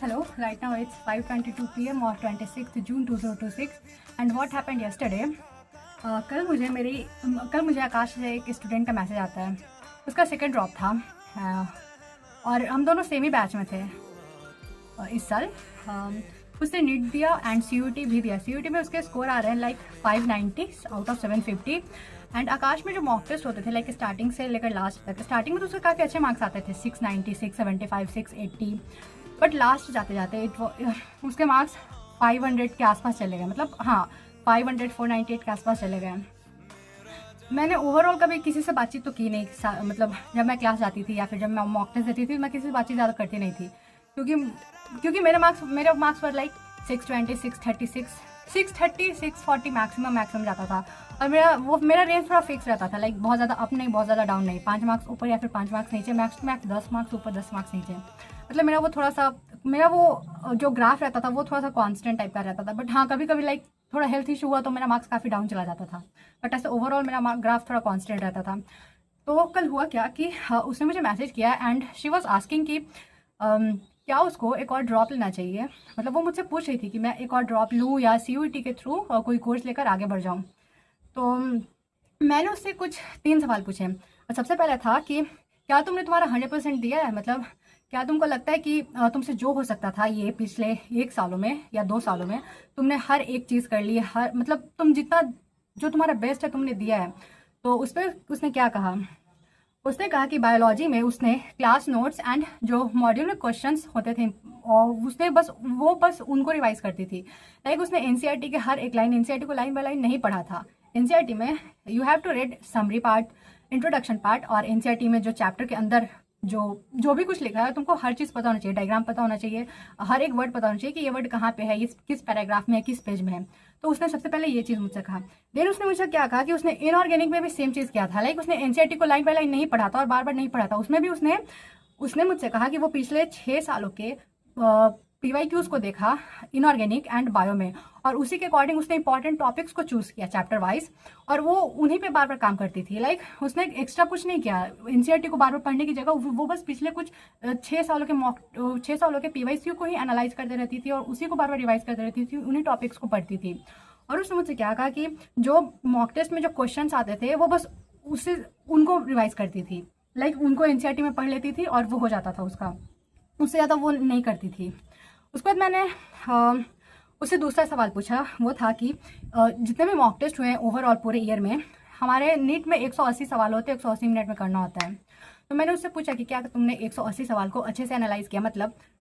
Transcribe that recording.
Hello, right now it's 5:22 p.m. or 26th June 2026 and what happened yesterday? कल मुझे आकाश से एक स्टूडेंट का मैसेज आता है। उसका सेकंड ड्रॉप था और हम दोनों सेम ही बैच में थे इस साल। उसने नीट दिया एंड CUT भी दिया। CUT में उसके स्कोर आ रहे हैं लाइक 590 आउट ऑफ 750 एंड आकाश में जो मॉक टेस्ट होते थे लाइक स्टार्टिंग से लेकर लास्ट तक, स्टार्टिंग में तो उसके काफ़ी अच्छे मार्क्स आते थे 690, 675, 680, बट लास्ट जाते जाते उसके मार्क्स 500 के आसपास चले गए। मतलब हाँ 500, 498 के आसपास चले गए। मैंने ओवरऑल कभी किसी से बातचीत तो की नहीं, मतलब जब मैं क्लास जाती थी या फिर जब मैं मॉक टेस्ट देती थी मैं किसी से बातचीत ज़्यादा करती नहीं थी, क्योंकि मेरे मार्क्स पर लाइक 620, 636, 630, 640 मैक्सिमम जाता था। और मेरा रेंज थोड़ा फिक्स रहता था, लाइक बहुत ज़्यादा अप नहीं, बहुत ज़्यादा डाउन नहीं, 5 मार्क्स ऊपर या फिर 5 मार्क्स नीचे, मैक्स 10 मार्क्स ऊपर, 10 मार्क्स नीचे। मतलब मेरा वो जो ग्राफ रहता था वो थोड़ा सा कांस्टेंट टाइप का रहता था। बट हाँ कभी कभी लाइक थोड़ा हेल्थ इशू हुआ तो मेरा मार्क्स काफ़ी डाउन चला जाता था, बट ऐसे ओवरऑल मेरा ग्राफ थोड़ा कांस्टेंट रहता था। तो कल हुआ क्या कि उसने मुझे मैसेज किया एंड शी वॉज आस्किंग कि क्या उसको एक और ड्रॉप लेना चाहिए। मतलब वो मुझसे पूछ रही थी कि मैं एक और ड्रॉप लूँ या CUT के थ्रू कोई कोर्स लेकर आगे बढ़ जाऊँ। तो मैंने उससे कुछ 3 सवाल पूछे। सबसे पहले था कि क्या तुमने तुम्हारा 100% दिया है, मतलब क्या तुमको लगता है कि तुमसे जो हो सकता था ये पिछले 1 सालों में या 2 सालों में तुमने हर एक चीज़ कर ली, मतलब तुम जितना जो तुम्हारा बेस्ट है तुमने दिया है। तो उस पर उसने क्या कहा, उसने कहा कि बायोलॉजी में उसने क्लास नोट्स एंड जो मॉड्यूल में क्वेश्चंस होते थे और उसने बस उनको रिवाइज करती थी। लाइक उसने NCERT के हर एक लाइन, NCERT को लाइन बाय लाइन नहीं पढ़ा था। NCERT में you have to read summary part, introduction part, और NCERT में जो चैप्टर के अंदर जो भी कुछ लिखा है तुमको हर चीज़ पता होना चाहिए, डायग्राम पता होना चाहिए, हर एक वर्ड पता होना चाहिए कि ये वर्ड कहाँ पे है, ये किस पैराग्राफ में है, किस पेज में है। तो उसने सबसे पहले ये चीज़ मुझसे कहा। देन उसने मुझे क्या कहा कि उसने इनऑर्गेनिक में भी सेम चीज़ किया था। लाइक उसने NCERT को लाइन बाय लाइन नहीं पढ़ा था और बार बार नहीं पढ़ा था। उसमें भी उसने मुझसे कहा कि वो पिछले 6 सालों के PYQs को देखा इनऑर्गेनिक एंड बायो में, और उसी के अकॉर्डिंग उसने इंपॉर्टेंट टॉपिक्स को चूज किया चैप्टर वाइज, और वो उन्हीं पे बार बार काम करती थी। लाइक उसने एक्स्ट्रा कुछ नहीं किया। NCERT को बार बार पढ़ने की जगह वो बस पिछले कुछ 6 सालों के PYQ को ही एनालाइज करते रहती थी और उसी को बार बार रिवाइज करते रहती थी, उन्हीं टॉपिक्स को पढ़ती थी। और उसने मुझसे क्या कहा कि जो मॉक टेस्ट में जो क्वेश्चन आते थे वो बस उनको रिवाइज करती थी। लाइक उनको NCERT में पढ़ लेती थी और वो हो जाता था उसका, उससे ज़्यादा वो नहीं करती थी। उसके बाद मैंने उससे दूसरा सवाल पूछा, वो था कि जितने भी मॉक टेस्ट हुए हैं ओवरऑल पूरे ईयर में, हमारे नीट में 180 सवाल होते हैं, 180 मिनट में करना होता है। तो मैंने उससे पूछा कि क्या तुमने 180 सवाल को अच्छे से एनालाइज किया, मतलब